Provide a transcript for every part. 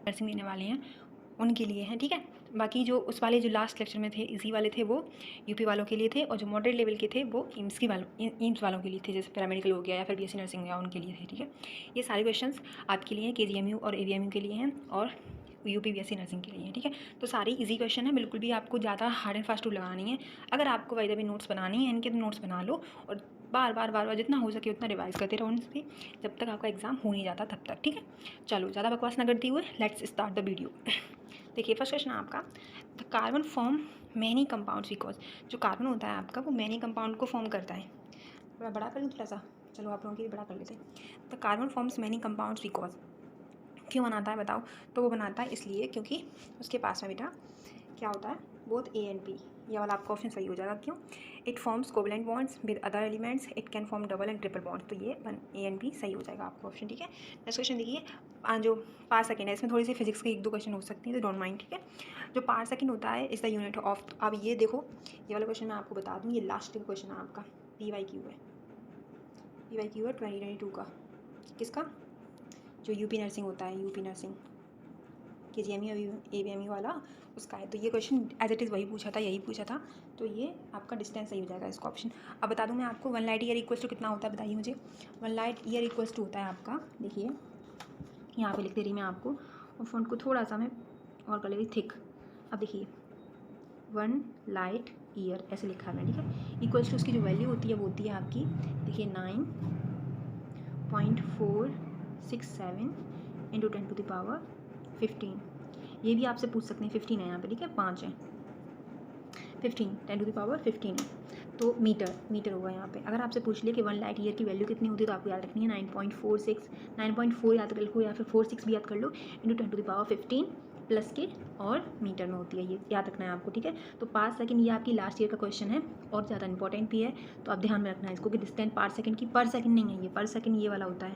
Nursing देने वाले हैं उनके लिए हैं, ठीक है। बाकी जो उस वाले जो लास्ट लेक्चर में थे इजी वाले थे वो यूपी वालों के लिए थे, और जो मॉडरेट लेवल के थे वो एम्स वालों के लिए थे, जैसे पैरामेडिकल हो गया या फिर बीएससी नर्सिंग या उनके लिए थे, ठीक है। ये सारे क्वेश्चंस आपके लिए केजीएमयू और एवीएमयू के लिए हैं और यूपी बीएससी नर्सिंग के लिए, ठीक है। तो सारे इजी क्वेश्चन है, बिल्कुल भी आपको ज़्यादा हार्ड एंड फास्ट रूल लगानी है। अगर आपको बाय द वे नोट्स बनानी है इनके तो नोट्स बना लो, और बार बार जितना हो सके उतना रिवाइज करते रहो उनसे, जब तक आपका एग्जाम हो नहीं जाता तब तक, ठीक है। चलो ज़्यादा बकवास ना करते हुए लेट्स स्टार्ट द वीडियो। देखिए फर्स्ट क्वेश्चन है आपका, the carbon form many compounds because, जो कार्बन होता है आपका वो मैनी कंपाउंड को फॉर्म करता है। थोड़ा बड़ा कर लूँ थोड़ा सा, चलो आप लोगों के लिए बड़ा कर लेते हैं। The carbon forms many compounds because, क्यों बनाता है बताओ। तो वो बनाता है इसलिए क्योंकि उसके पास में बेटा क्या होता है, बोथ ए एंड बी, ये वाला आपका ऑप्शन सही हो जाएगा। क्यों, it forms covalent bonds with other elements, it can form double and triple bonds, तो ये ए एंड बी सही हो जाएगा आपका ऑप्शन, ठीक है। नेक्स्ट क्वेश्चन देखिए, जो पार सेकेंड है इसमें थोड़ी सी फिजिक्स के एक दो क्वेश्चन हो सकती हैं तो डोंट माइंड, ठीक है। जो पार सेकेंड होता है इज द यूनिट ऑफ, अब ये देखो ये वाला क्वेश्चन मैं आपको बता दूँ, ये लास्ट क्वेश्चन है आपका, PYQ है, PYQ है 2022 का, किसका, जो यूपी नर्सिंग होता है, यूपी नर्सिंग केजीएमयू एवीएमयू वाला उसका है। तो ये क्वेश्चन एज इट इज़ वही पूछा था, यही पूछा था, तो ये आपका डिस्टेंस सही हो जाएगा इसका ऑप्शन। अब बता दूं मैं आपको 1 लाइट ईयर इक्वल्स टू कितना होता है, बताइए मुझे। 1 लाइट ईयर इक्वल्स टू होता है आपका, देखिए यहाँ पे लिख दे रही मैं आपको, और फ़ॉन्ट को थोड़ा सा मैं और कर ले रही थिक। अब देखिए 1 लाइट ईयर ऐसे लिखा है मैं, ठीक है। इक्वल्स टू उसकी जो वैल्यू होती है वो होती है आपकी, देखिए 9.467 इंटू 10⁻15, ये भी आपसे पूछ सकते हैं, 15 है यहाँ पे, ठीक है, 5 है, 15 10⁻15 है, तो मीटर होगा यहाँ पे। अगर आपसे पूछ लिया कि 1 लाइट ईयर की वैल्यू कितनी होती है तो आपको याद रखनी है 9.46, 9.4 याद कर लो या फिर 46 भी याद कर लो, इंटू 10⁻15 प्लस के और मीटर में होती है, ये याद रखना है आपको, ठीक है। तो पार सेकंड ये आपकी लास्ट ईयर का क्वेश्चन है और ज़्यादा इंपॉर्टेंट भी है, तो आप ध्यान में रखना है इसको कि डिस्टेंस पार सेकंड की, पर सेकंड नहीं है ये, पर सेकंड ये वाला होता है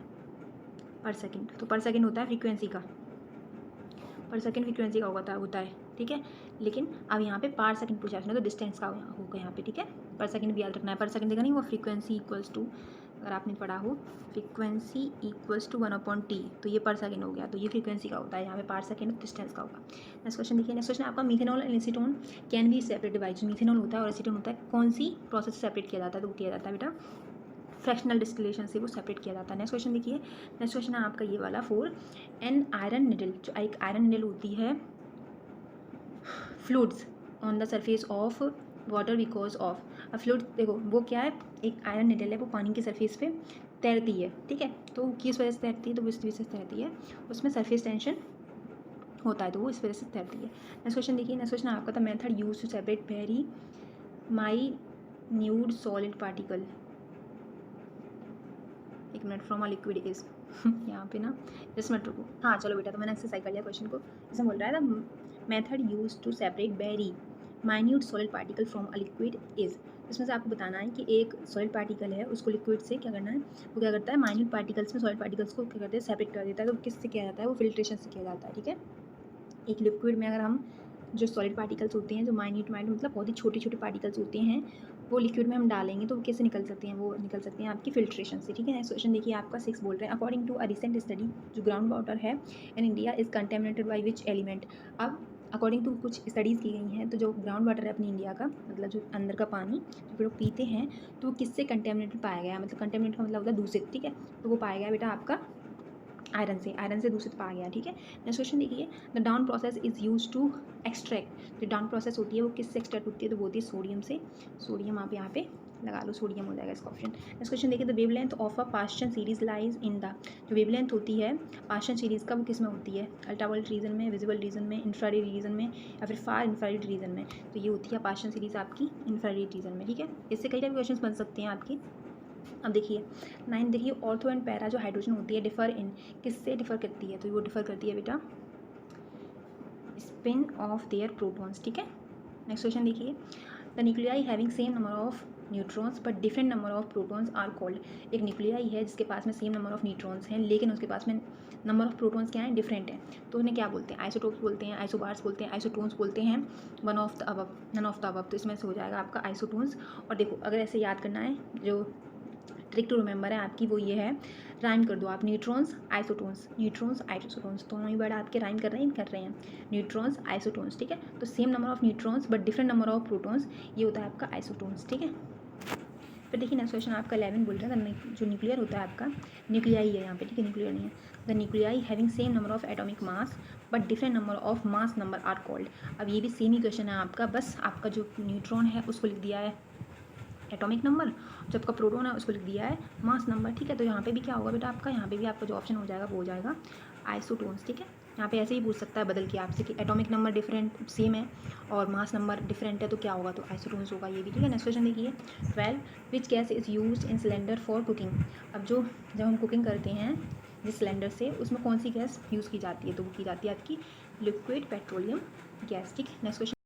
पर सेकंड, तो पर सेकंड होता है फ्रीक्वेंसी का, पर सेकंड फ्रीक्वेंसी का होता है, ठीक है। लेकिन अब यहाँ पे पर सेकंड पूछा है तो डिस्टेंस का होगा यहाँ पे, ठीक है। पर सेकंड भी याद रखना है, पर सेकंड देखा नहीं, वो फ्रीक्वेंसी इक्वल्स टू, अगर आपने पढ़ा हो फ्रीक्वेंसी इक्वल्स टू 1/T, तो ये पर सेकंड हो गया, तो ये फ्रीक्वेंसी का होता है, यहाँ पे पर सेकंड डिस्टेंस का होगा। नेक्स्ट क्वेश्चन देखिए, नेक्स्ट क्वेश्चन आपका, methanol and acetone can be separate divide, methanol होता है और एसीटोन होता है, कौन सी प्रोसेस से सेपरेट किया जाता है, तो किया जाता है बेटा फ्रैक्शनल डिस्टिलेशन से वो सेपरेट किया जाता है। नेक्स्ट क्वेश्चन देखिए, नेक्स्ट क्वेश्चन है आपका ये वाला 4, एन आयरन निडल, जो एक आयरन निडल होती है fluids on the surface of water because of, अब फ्लूइड देखो वो क्या है, एक आयरन निडल है, वो पानी की सरफेस पे तैरती है, ठीक है। तो किस वजह से तैरती है, तो वो इस वजह से तैरती है, उसमें सरफेस टेंशन होता है, तो वो इस वजह से तैरती है। नेक्स्ट क्वेश्चन देखिए, नेक्स्ट क्वेश्चन आपका था, method use to separate very minute solid particle, एक minute, from a liquid is यहाँ पे ना जस्ट मिनट रुको, हाँ चलो बेटा, तो मैंने एक्सरसाइज कर लिया क्वेश्चन को, इसमें बोल रहा है the method use to separate very minute solid particle from a liquid is, इसमें से आपको बताना है कि एक सॉलिड पार्टिकल है उसको लिक्विड से क्या करना है, वो क्या करता है माइन्यूट पार्टिकल्स में सॉलिड पार्टिकल्स को क्या करते हैं, सेपरेट कर देता है, तो किससे किया जाता है, वो फिल्ट्रेशन से किया जाता है, ठीक है। एक लिक्विड में अगर हम जो सॉलिड पार्टिकल्स होते हैं, जो माइन्यूट मतलब बहुत ही छोटे छोटे पार्टिकल्स होते हैं, वो लिक्विड में हम डालेंगे तो वो कैसे निकल सकते हैं, वो निकल सकते हैं आपकी फिल्ट्रेशन से, ठीक है। नेक्स्ट क्वेश्चन देखिए आपका 6 बोल रहे हैं, according to a recent study, जो ग्राउंड वाटर है in India is contaminated by which element, अब अकॉर्डिंग टू कुछ स्टडीज़ की गई हैं, तो जो ग्राउंड वाटर है अपनी इंडिया का, मतलब जो अंदर का पानी जो लोग पीते हैं, तो वो किससे कंटेमिनेटेड पाया गया, मतलब कंटेमिनेटेड का मतलब होता है दूषित, ठीक है। तो वो पाया गया बेटा आपका आयरन से दूषित पाया गया, ठीक है। नेक्स्ट क्वेश्चन देखिए, the down process is used to extract, जो डाउन प्रोसेस होती है वो किससे एक्सट्रैक्ट होती है, तो वो होती है सोडियम से, सोडियम आप यहाँ पे लगा लो, सोडियम हो जाएगा इसका ऑप्शन। नेक्स्ट क्वेश्चन देखिए, the wavelength of a Paschen series lies in the, जो वेवलेंथ होती है पास्चन सीरीज का वो किस में होती है, अल्ट्रावायलेट रीजन में, विजिबल रीजन में, इंफ्रारेड रीजन में या फिर फार इंफ्रारेड रीजन में, तो ये होती है पास्चन सीरीज आपकी इंफ्रारेड रीजन में, ठीक है। इससे कई टाइप के क्वेश्चन बन सकते हैं आपकी। अब देखिए 9 देखिए, ऑर्थो एंड पैरा जो हाइड्रोजन होती है डिफर इन, किससे डिफर करती है, तो वो डिफर करती है बेटा स्पिन ऑफ देयर प्रोटॉन्स, ठीक है। नेक्स्ट क्वेश्चन देखिए, the nuclei having same number of neutrons but different number of protons are called, एक न्यूक्लियाई है जिसके पास में सेम नंबर ऑफ न्यूट्रॉन्स हैं लेकिन उसके पास में नंबर ऑफ प्रोटॉन्स क्या हैं, डिफरेंट है, तो उन्हें क्या बोलते हैं, आइसोटोप्स बोलते हैं, आइसोबार्स बोलते हैं, आइसोटोन्स बोलते हैं, one of the above, none of the above, तो इसमें से हो जाएगा आपका आइसोटोन्स। और देखो अगर ऐसे याद करना है, जो ट्रिक टू रिमेंबर है आपकी वो ये है, राइम कर दो आप न्यूट्रॉन्स आइसोटोन्स, न्यूट्रॉन्स आइसोटोन्स दोनों ही वर्ड आपके राइम कर रहे हैं, कर रहे हैं, न्यूट्रॉन्स आइसोटोन्स, ठीक है। तो same number of neutrons but different number of protons, ये होता है आपका आइसोटोन्स, ठीक है। फिर देखिए नेक्स्ट क्वेश्चन आपका 11 बोल रहा है जो न्यूक्लियर होता है आपका, न्यूक्लियाई है यहाँ पे, ठीक है, न्यूक्लियर नहीं है। The nuclei having same number of atomic mass but different number of mass number are called. अब ये भी सेम ही क्वेश्चन है आपका, बस आपका जो न्यूट्रॉन है उसको लिख दिया है एटॉमिक नंबर, जो आपका प्रोटॉन है उसको लिख दिया है मास नंबर, ठीक है। तो यहाँ पे भी क्या होगा बेटा आपका, यहाँ पे भी आपका जो ऑप्शन हो जाएगा वो हो जाएगा आइसोटोन्स, ठीक है। यहाँ पे ऐसे ही पूछ सकता है बदल के आपसे कि एटॉमिक नंबर डिफरेंट सेम है और मास नंबर डिफरेंट है तो क्या होगा, तो आइसोटोन्स होगा ये भी, ठीक है। नेक्स्ट क्वेश्चन देखिए 12, which gas is use in cylinder for cooking. अब जब हम कुकिंग करते हैं जिस सिलेंडर से, उसमें कौन सी गैस यूज़ की जाती है, तो वो की जाती है आपकी लिक्विड पेट्रोलियम गैस, ठीक है। Next question